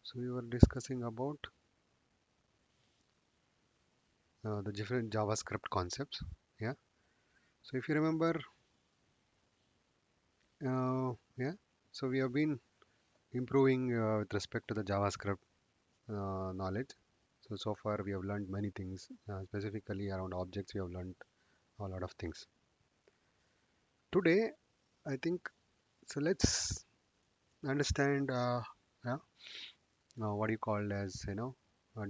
So we were discussing about the different JavaScript concepts. Yeah. So if you remember, yeah. So we have been improving with respect to the JavaScript knowledge. So far we have learned many things. Specifically around objects, we have learned a lot of things. Today, I think so. Let's understand. Yeah, what you call as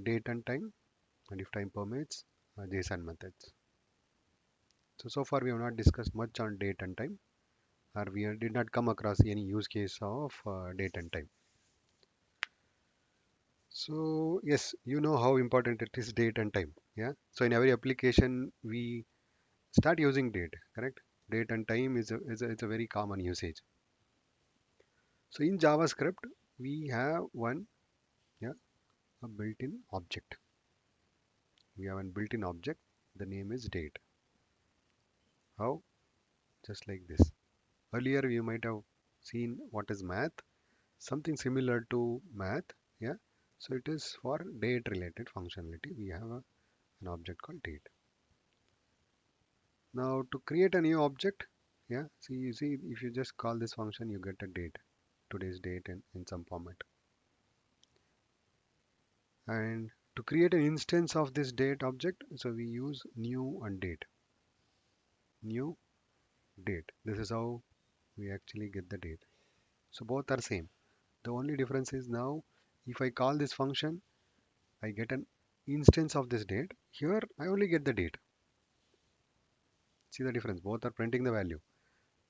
date and time, and if time permits, JSON methods. So far we have not discussed much on date and time, or we did not come across any use case of date and time. So yes, you know how important it is date and time. Yeah. So in every application we start using date, correct? Date and time it's a very common usage. So in JavaScript we have one, yeah, a built-in object. We have a built-in object. The name is date. How? Just like this. Earlier you might have seen what is math, something similar to math. Yeah. So it is for date related functionality. We have an object called date. Now to create a new object, yeah, see you see if you just call this function, you get a date, today's date in some format. And to create an instance of this date object, so we use new and date. New date. This is how we actually get the date. So both are same. The only difference is now if I call this function, I get an instance of this date. Here I only get the date. See the difference? Both are printing the value,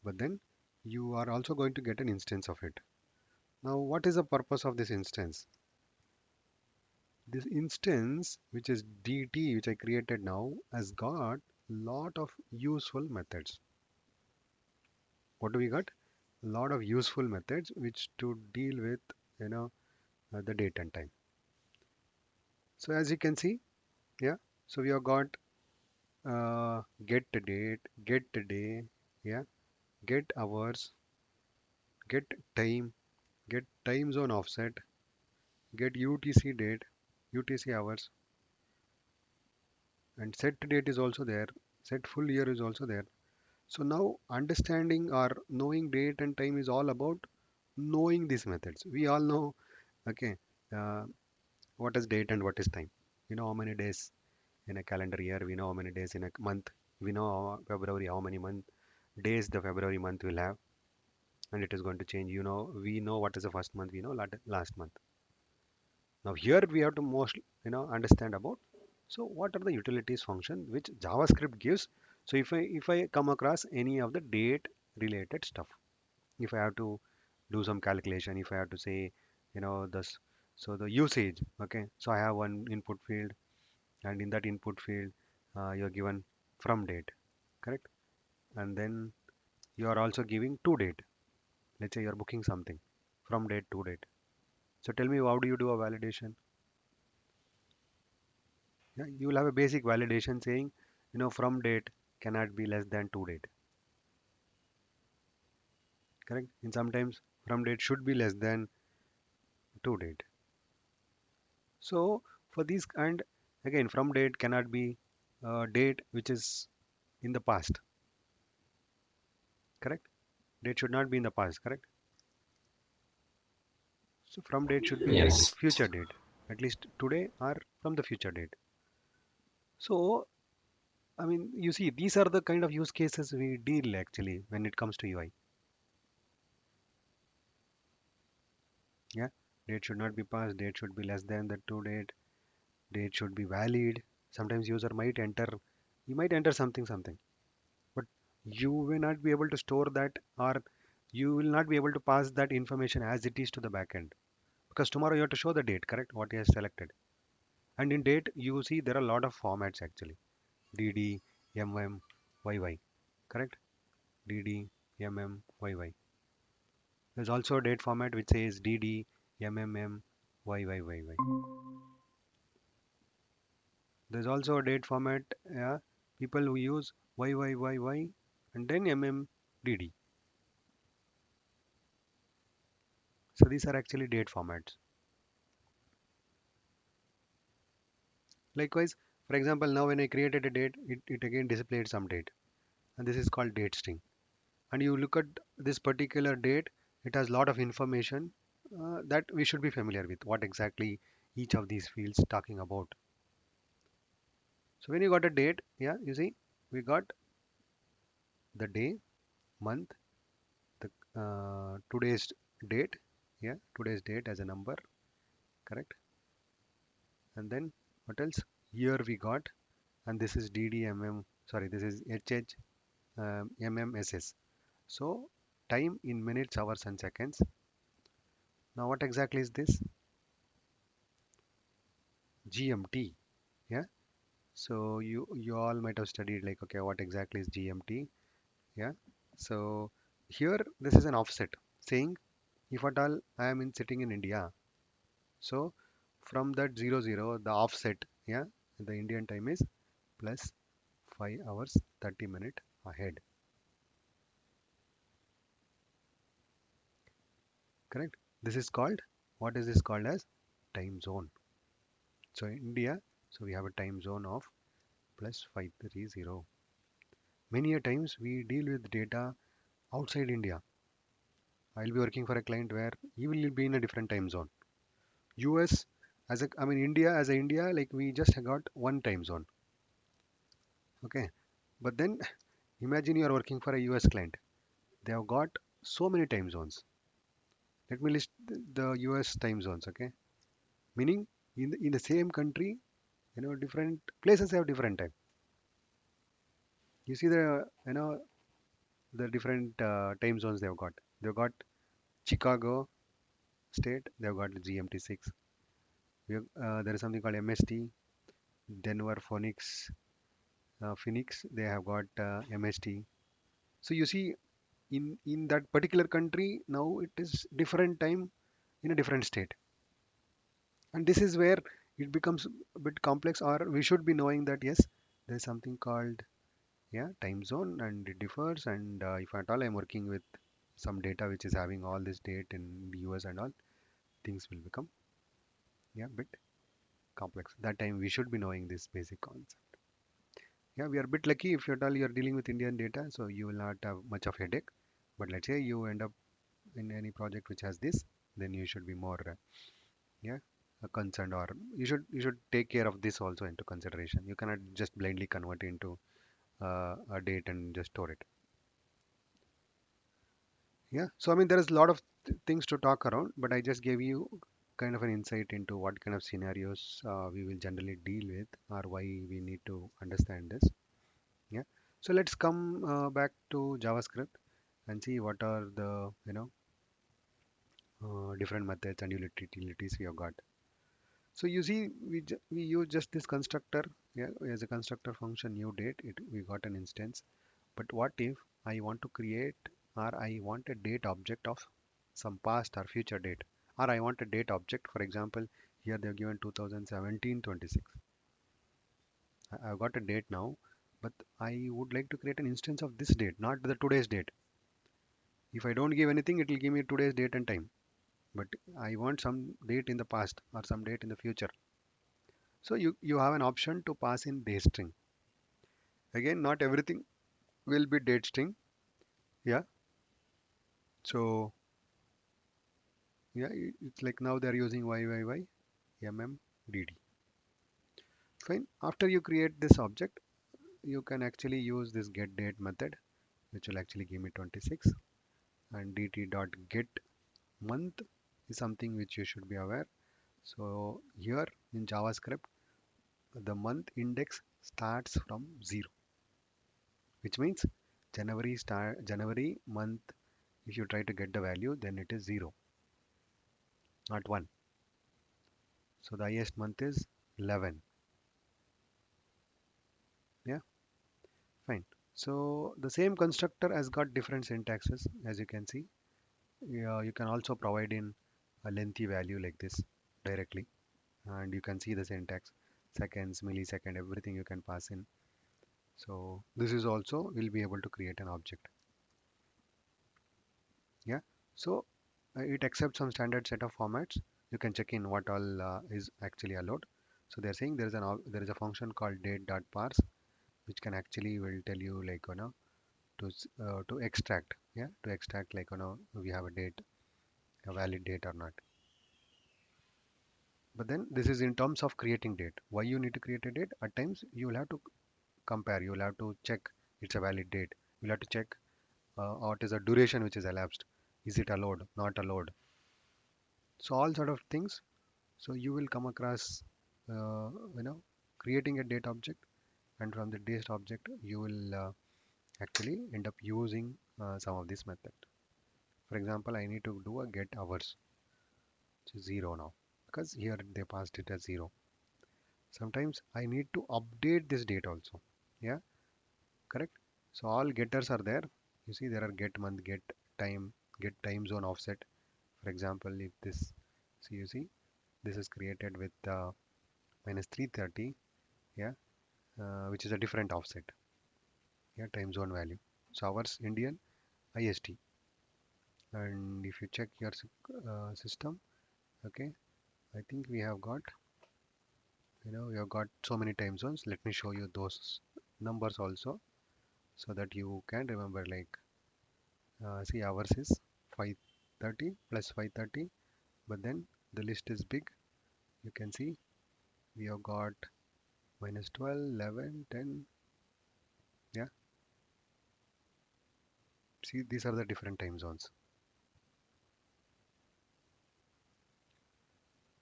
but then you are also going to get an instance of it. Now, what is the purpose of this instance? This instance, which is dt, which I created now, has got lot of useful methods. What do we got? A lot of useful methods which to deal with, you know, the date and time. So as you can see, yeah. So we have got get date, get day, yeah, get hours, get time, get time zone offset, get UTC date, UTC hours, and set date is also there, set full year is also there. So now understanding or knowing date and time is all about knowing these methods. We all know, okay, uh, what is date and what is time. We know how many days in a calendar year, we know how many days in a month, we know February, how many days the February month will have, and it is going to change. You know, we know what is the first month, we know last month. Now here we have to most understand about, so what are the utilities function which JavaScript gives. So if I come across any of the date related stuff, if I have to do some calculation, if I have to say, this, so the usage, okay, so I have one input field, and in that input field you're given from date, correct, and then you are also giving to date. Let's say you're booking something from date to date. So tell me, how do you do a validation? Yeah, you will have a basic validation saying, from date cannot be less than to date, correct? And sometimes from date should be less than to date. So for these, and again, from date cannot be date which is in the past, correct? Date should not be in the past, correct? So from date should be like Yes. future date, at least today or from the future date. So I mean, you see, these are the kind of use cases we deal actually when it comes to UI. Yeah, date should not be passed, date should be less than the to date, date should be valid. Sometimes user might enter, you might enter something, but you will not be able to store that, or you will not be able to pass that information as it is to the backend, because tomorrow you have to show the date, correct, what you have selected. And in date you see there are a lot of formats actually: dd, YY, correct, dd, YY. There's also a date format which says dd, YYYY. There's also a date format, yeah, people who use YYYY and then DD. So these are actually date formats. Likewise, for example, now when I created a date, it again displayed some date, and this is called date string. And you look at this particular date, it has a lot of information that we should be familiar with what exactly each of these fields talking about. So when you got a date, yeah, you see, we got the day, month, the today's date, yeah, today's date as a number, correct? And then what else? Year we got, and this is DDMM, sorry, this is HH MMSS. So time in minutes, hours, and seconds. Now what exactly is this? GMT. Yeah. So you all might have studied like, okay, what exactly is GMT? Yeah. So here this is an offset saying if at all I am in sitting in India, so from that 00 the offset, yeah, the Indian time is plus 5 hours 30 minute ahead. Correct? This is called, what is this called as? Time zone. So India, so we have a time zone of plus 530. Many a times we deal with data outside India. I'll be working for a client where he will be in a different time zone. US as a, I mean India as a India, like we just got one time zone. Okay. But then imagine you are working for a US client. They have got so many time zones. Let me list the US time zones. Okay. Meaning in the same country, different places have different time. You see the different time zones they've got. They've got Chicago state, they've got GMT6. There is something called MST, Denver Phoenix, they have got MST. So you see, in that particular country, now it is different time in a different state. And this is where it becomes a bit complex, or we should be knowing that yes, there's something called, yeah, time zone, and it differs. And if at all I'm working with some data which is having all this date in the US and all, things will become, yeah, bit complex. That time we should be knowing this basic concept. Yeah, we are a bit lucky if at all you are dealing with Indian data, so you will not have much of headache. But let's say you end up in any project which has this, then you should be more, yeah, concerned, or you should take care of this also into consideration. You cannot just blindly convert into a date and just store it. Yeah, so I mean there is a lot of things to talk around, but I just gave you kind of an insight into what kind of scenarios we will generally deal with, or why we need to understand this. Yeah. So let's come back to JavaScript and see what are the different methods and utilities we have got. So you see, we use just this constructor, yeah, as a constructor function new date. We got an instance. But what if I want to create, or I want a date object of some past or future date, or I want a date object. For example, here they've given 2017-26. I've got a date now, but I would like to create an instance of this date, not the today's date. If I don't give anything, it will give me today's date and time. But I want some date in the past or some date in the future. So you have an option to pass in date string. Again, not everything will be date string. Yeah. So yeah, it's like now they're using YYY Fine. After you create this object, you can actually use this get date method, which will actually give me 26. And dt.get month is something which you should be aware. So here in JavaScript, the month index starts from 0, which means January month. If you try to get the value, then it is 0, not 1. So the highest month is 11. Yeah, fine. So the same constructor has got different syntaxes, as you can see. Yeah, you can also provide in a lengthy value like this directly, and you can see the syntax, seconds, millisecond, everything you can pass in. So this is also will be able to create an object. Yeah. So it accepts some standard set of formats. You can check in what all is actually allowed. So they're saying there is a function called date.parse which can actually will tell you like to extract, yeah, to extract like we have a date, a valid date or not. But then this is in terms of creating date. Why you need to create a date? At times you will have to compare, you will have to check it's a valid date. You'll have to check what is the duration which is elapsed. Is it allowed, not allowed? So all sort of things. So you will come across you know creating a date object, and from the date object you will actually end up using some of this method. For example, I need to do a get hours, which is 0 now, because here they passed it as 0. Sometimes I need to update this date also. Yeah, correct. So all getters are there. You see there are get month, time, get time zone offset. For example, if this, so you see this is created with minus 330, yeah, which is a different offset, yeah, time zone value. So hours Indian IST, and if you check your system, okay, I think we have got, we have got so many time zones. Let me show you those numbers also so that you can remember like see ours is 530 plus 530, but then the list is big. You can see we have got minus 12, 11, 10. Yeah, see these are the different time zones,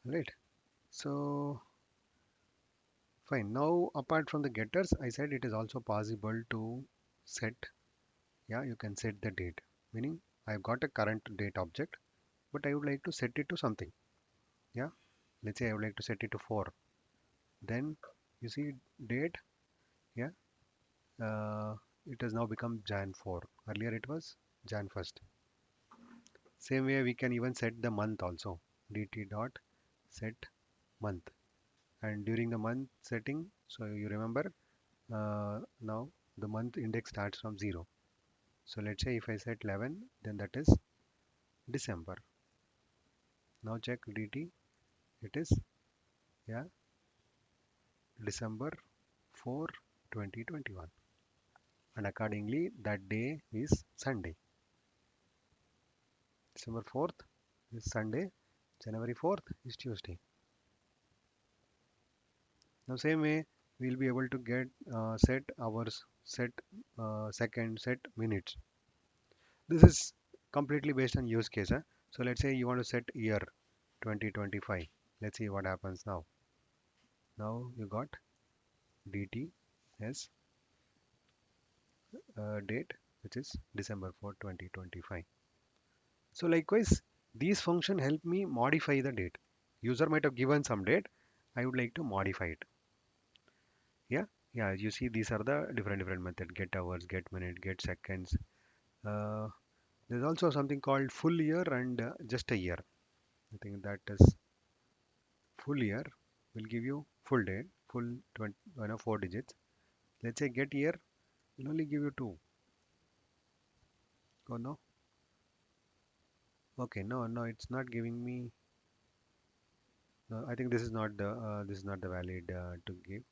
right? So fine. Now apart from the getters, I said it is also possible to set, yeah, you can set the date, meaning I've got a current date object, but I would like to set it to something. Yeah, let's say I would like to set it to 4. Then you see date, yeah, uh, it has now become Jan 4. Earlier it was Jan 1st. Same way we can even set the month also. dt dot set month. And during the month setting, so you remember now the month index starts from 0. So let's say if I set 11, then that is December. Now check dt, it is, yeah, December 4, 2021. And accordingly that day is Sunday. December 4th is Sunday, January 4th is Tuesday. Now same way we'll be able to get set hours, set second, set minutes. This is completely based on use case. So let's say you want to set year 2025. Let's see what happens now. Now you got dt as date, which is December 4, 2025. So likewise, these function help me modify the date. User might have given some date. I would like to modify it. Yeah, yeah. You see, these are the different method: get hours, get minute, get seconds. Uh, there's also something called full year and just a year. I think that is full year will give you full date, full 20, 4 digits. Let's say get year will only give you 2. Oh no, okay, no, it's not giving me. No, I think this is not the valid to give.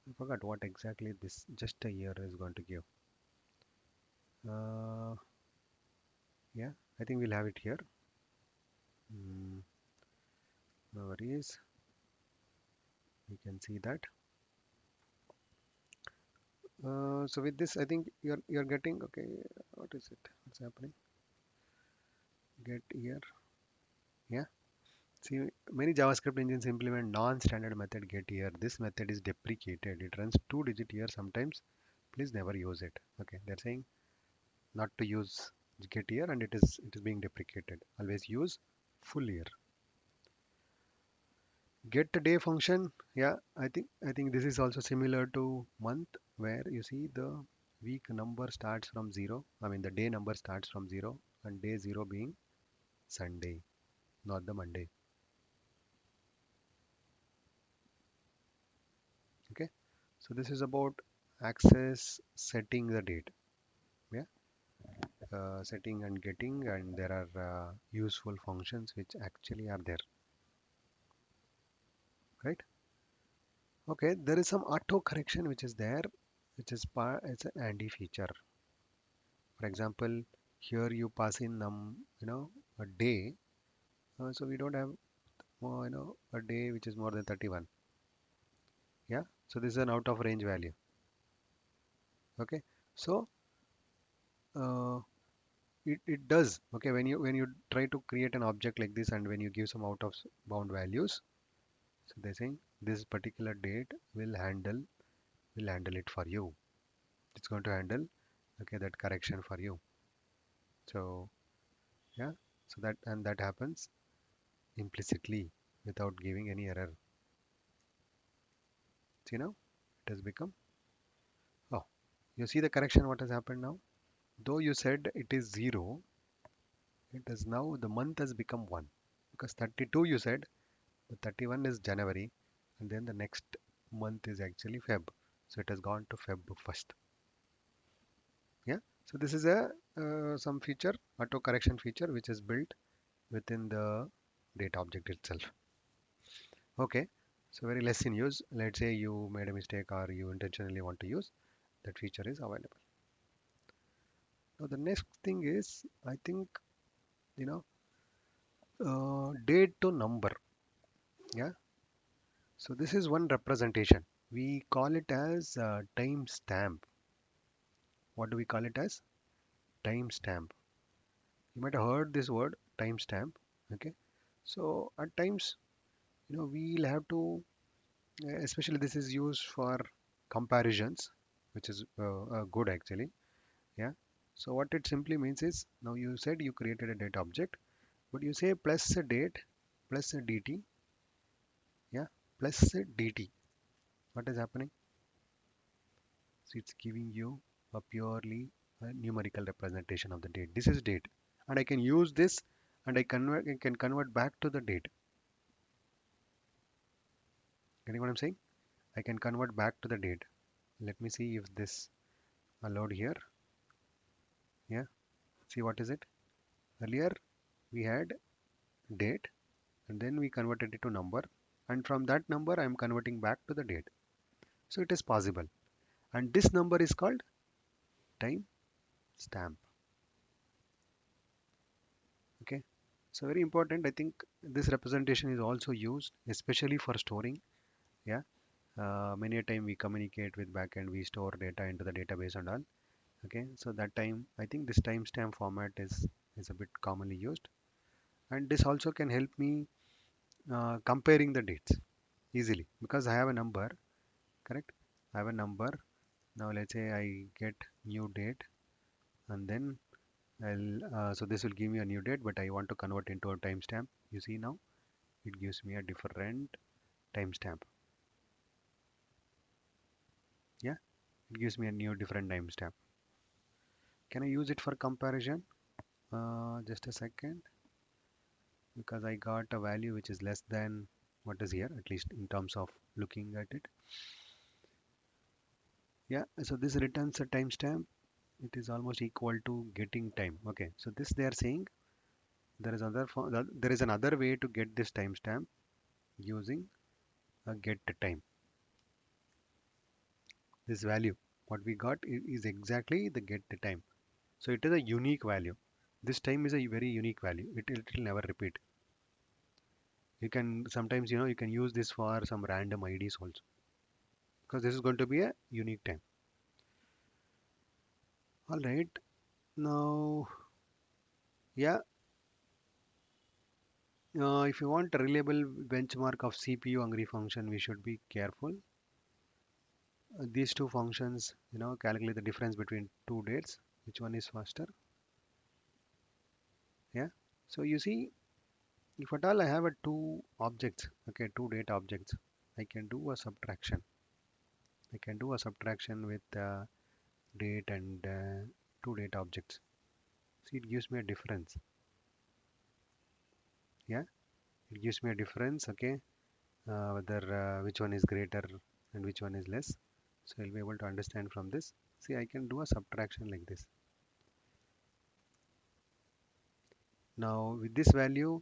I forgot what exactly this just a year is going to give. Uh, yeah, I think we'll have it here. Mm, no worries. We can see that. So with this, I think you're getting okay. What is it? What's happening? Get here. Yeah. See, many JavaScript engines implement non-standard method get here. This method is deprecated. It runs 2-digit here sometimes. Please never use it. Okay, they're saying not to use get here, and it is being deprecated. Always use full year. Get the day function, yeah, I think this is also similar to month, where you see the week number starts from 0. I mean the day number starts from 0, and day 0 being Sunday, not the Monday. Okay, so this is about access setting the date. Yeah, setting and getting, and there are useful functions which actually are there, right? Okay, there is some auto correction which is there, which is part, it's an handy feature. For example, here you pass in a day, so we don't have a day which is more than 31. Yeah, so this is an out of range value. Okay, so uh, it does. Okay, when you try to create an object like this and when you give some out of bound values, so they're saying this particular date will handle it for you. It's going to handle, okay, that correction for you. So yeah, so that happens implicitly without giving any error. See now, it has become, oh, you see the correction what has happened now. Though you said it is 0, it is now the month has become 1, because 32 you said, the 31 is January, and then the next month is actually Feb. So it has gone to Feb first. Yeah. So this is a some feature, auto correction feature, which is built within the data object itself. Okay. So very less in use. Let's say you made a mistake or you intentionally want to use, that feature is available. Now the next thing is, I think, you know, date to number. Yeah. So this is one representation. We call it as timestamp. What do we call it as? Timestamp. You might have heard this word timestamp. Okay. So at times, we'll have to, especially this is used for comparisons, which is good actually. Yeah. So what it simply means is, now you said you created a date object, but you say plus a date plus a dt. Yeah. Plus a dt. What is happening? So it's giving you a purely numerical representation of the date. This is date, and I can use this, and I can convert back to the date. Getting what I'm saying? I can convert back to the date. Let me see if this allowed here. Yeah. See what is it? Earlier we had date, and then we converted it to number, and from that number I am converting back to the date. So it is possible, and this number is called time stamp. Okay. So very important. I think this representation is also used especially for storing. Yeah. Many a time we communicate with backend, we store data into the database and all. Okay, so that time I think this timestamp format is a bit commonly used, and this also can help me comparing the dates easily, because I have a number, correct? I have a number. Now let's say I get new date, and then so this will give me a new date, but I want to convert into a timestamp. You see now it gives me a different timestamp. Yeah, it gives me a new different timestamp. Can I use it for comparison? Just a second, because I got a value which is less than what is here, at least in terms of looking at it. Yeah, so this returns a timestamp. It is almost equal to getting time. Okay, so this they are saying there is another way to get this timestamp using a get time. This value, what we got is exactly the get time. So it is a unique value. This time is a very unique value. It will never repeat. You can sometimes, you can use this for some random IDs also, because this is going to be a unique time. All right. Now, yeah, if you want a reliable benchmark of CPU hungry function, we should be careful. These two functions, calculate the difference between two dates. Which one is faster? Yeah. So you see, if at all I have a two objects, okay, two data objects, I can do a subtraction. I can do a subtraction with date and two data objects. See, it gives me a difference. Yeah, it gives me a difference. Okay, whether which one is greater and which one is less. So I'll be able to understand from this. See, I can do a subtraction like this. Now with this value,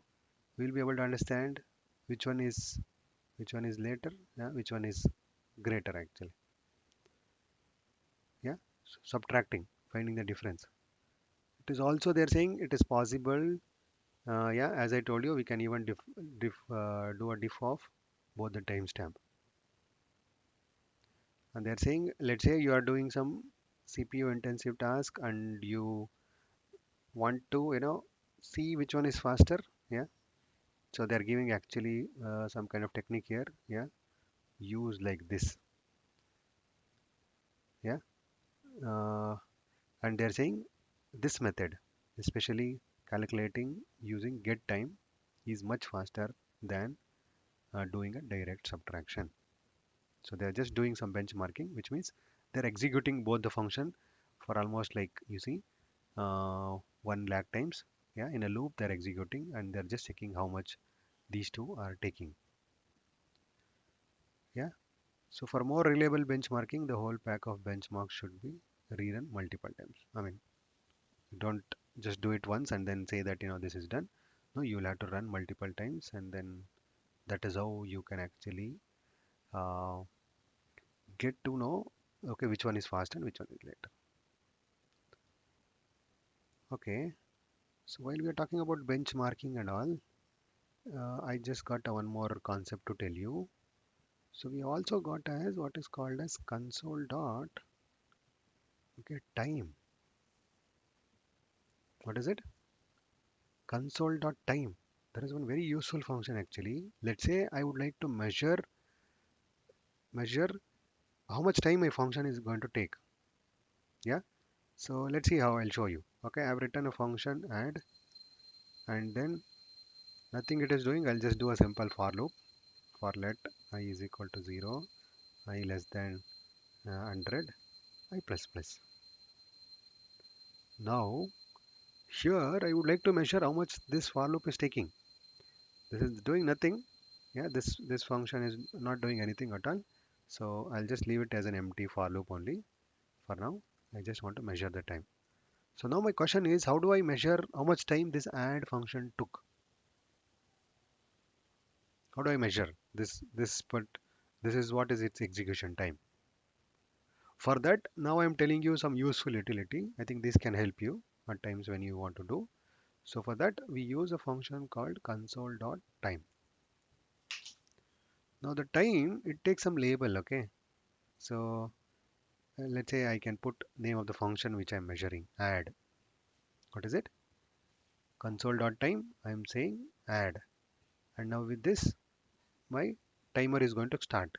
we'll be able to understand which one is which one is later, which one is greater actually. Yeah, subtracting, finding the difference. It is also they're saying it is possible. Yeah, as I told you, we can even do a diff of both the timestamp. And they're saying, let's say you are doing some CPU intensive task and you want to, see which one is faster. Yeah. So they're giving actually some kind of technique here. Yeah. Use like this. Yeah. Uh, and they're saying this method, especially calculating using get time, is much faster than doing a direct subtraction. So they're just doing some benchmarking, which means they're executing both the function for almost like you see 1 lakh times. Yeah, in a loop they're executing and they're just checking how much these two are taking. Yeah. So for more reliable benchmarking, the whole pack of benchmarks should be rerun multiple times. I mean, don't just do it once and then say that this is done. No, you will have to run multiple times, and then that is how you can actually uh, get to know, okay, which one is fast and which one is late. Okay, so while we are talking about benchmarking and all, I just got one more concept to tell you. So we also got as what is called as console dot, okay, time. What is it? Console dot time. There is one very useful function actually. Let's say I would like to measure how much time my function is going to take. Yeah. So let's see how I'll show you. Okay, I've written a function add, and then nothing it is doing. I'll just do a simple for loop for let I is equal to 0, I less than 100, I plus plus. Now here I would like to measure how much this for loop is taking. This is doing nothing. Yeah, this function is not doing anything at all. So I'll just leave it as an empty for loop only for now. I just want to measure the time. So now my question is, how do I measure how much time this add function took? How do I measure but this is what is its execution time. For that, now I'm telling you some useful utility. I think this can help you at times when you want to do. So for that, we use a function called console.time. Now the time, it takes some label, okay? So let's say I can put name of the function which I'm measuring, add. What is it? Console.time, I'm saying add. And now with this, my timer is going to start.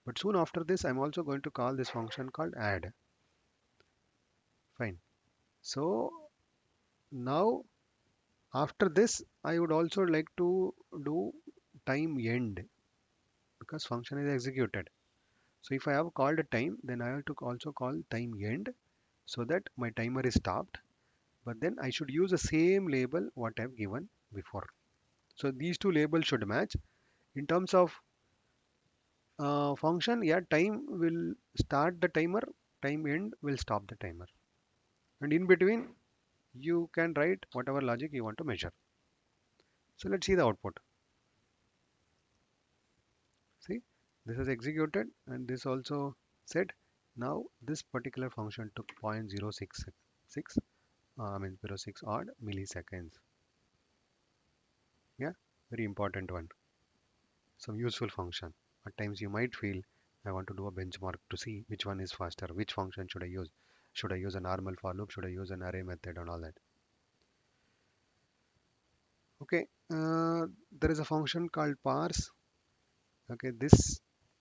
But soon after this, I'm also going to call this function called add. Fine. So now after this, I would also like to do time end because function is executed. So if I have called a time, then I have to also call time end so that my timer is stopped. But then I should use the same label what I've given before. So these two labels should match. In terms of function, yeah, time will start the timer, time end will stop the timer. And in between, you can write whatever logic you want to measure. So let's see the output. See, this is executed and this also said. Now this particular function took 0.066, I mean 0.06 odd milliseconds. Yeah, very important one. Some useful function. At times you might feel I want to do a benchmark to see which one is faster, which function should I use. Should I use a normal for loop? Should I use an array method and all that? Okay, there is a function called parse. Okay, this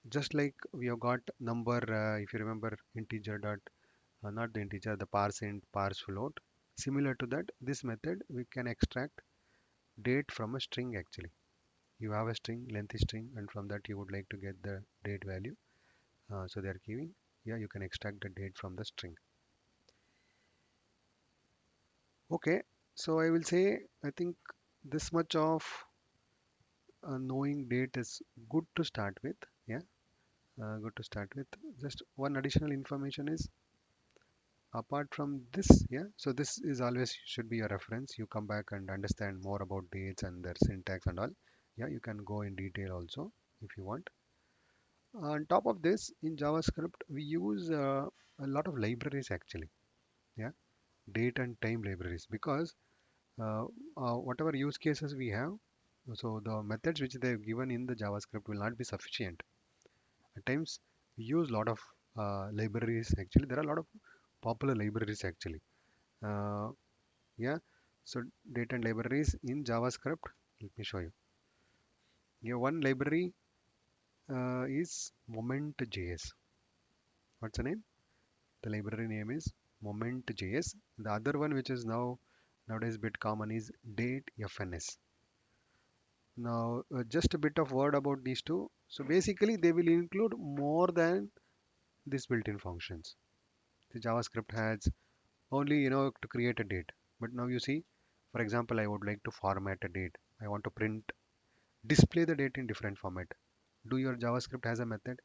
just like we have got number, if you remember integer dot, not the integer, the parse int, parse float. Similar to that, this method we can extract date from a string actually. You have a string, length string, and from that you would like to get the date value. So they are giving, yeah, you can extract the date from the string. Okay, so I will say, I think this much of knowing date is good to start with. Yeah, good to start with. Just one additional information is apart from this, yeah, so this is always should be a reference. You come back and understand more about dates and their syntax and all. Yeah, you can go in detail also if you want. On top of this, in JavaScript, we use a lot of libraries actually. Yeah, date and time libraries because uh, whatever use cases we have, so the methods which they've given in the JavaScript will not be sufficient. At times, we use a lot of libraries. Actually, there are a lot of popular libraries actually. Uh, yeah, so date and libraries in JavaScript. Let me show you. Yeah, one library is Moment.js. What's the name? The library name is Moment.js. The other one, which is nowadays bit common, is Date.fns. Now, just a bit of word about these two. So basically, they will include more than these built-in functions. The JavaScript has only to create a date. But now you see, for example, I would like to format a date. I want to display the date in different format. Do your JavaScript has a method?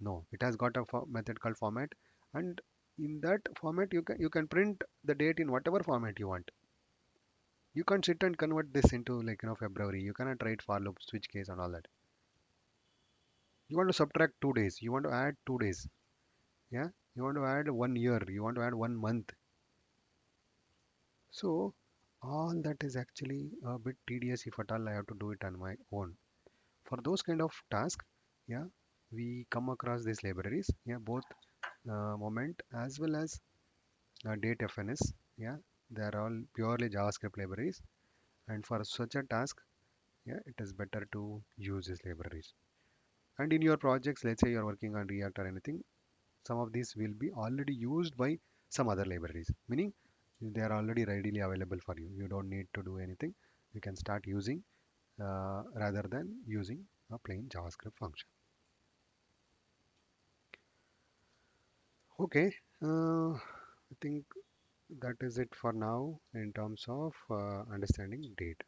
No, it has got a method called format, and in that format you can print the date in whatever format you want. You can't sit and convert this into like February. You cannot write for loop, switch case, and all that. You want to subtract 2 days. You want to add 2 days. Yeah. You want to add 1 year. You want to add 1 month. So all that is actually a bit tedious if at all I have to do it on my own. For those kind of tasks, yeah, we come across these libraries. Yeah, both Moment as well as date FNS. Yeah, they are all purely JavaScript libraries. And for such a task, yeah, it is better to use these libraries. And in your projects, let's say you're working on React or anything, some of these will be already used by some other libraries, meaning they are already readily available for you. You don't need to do anything. You can start using rather than using a plain JavaScript function. Okay, I think that is it for now in terms of understanding date.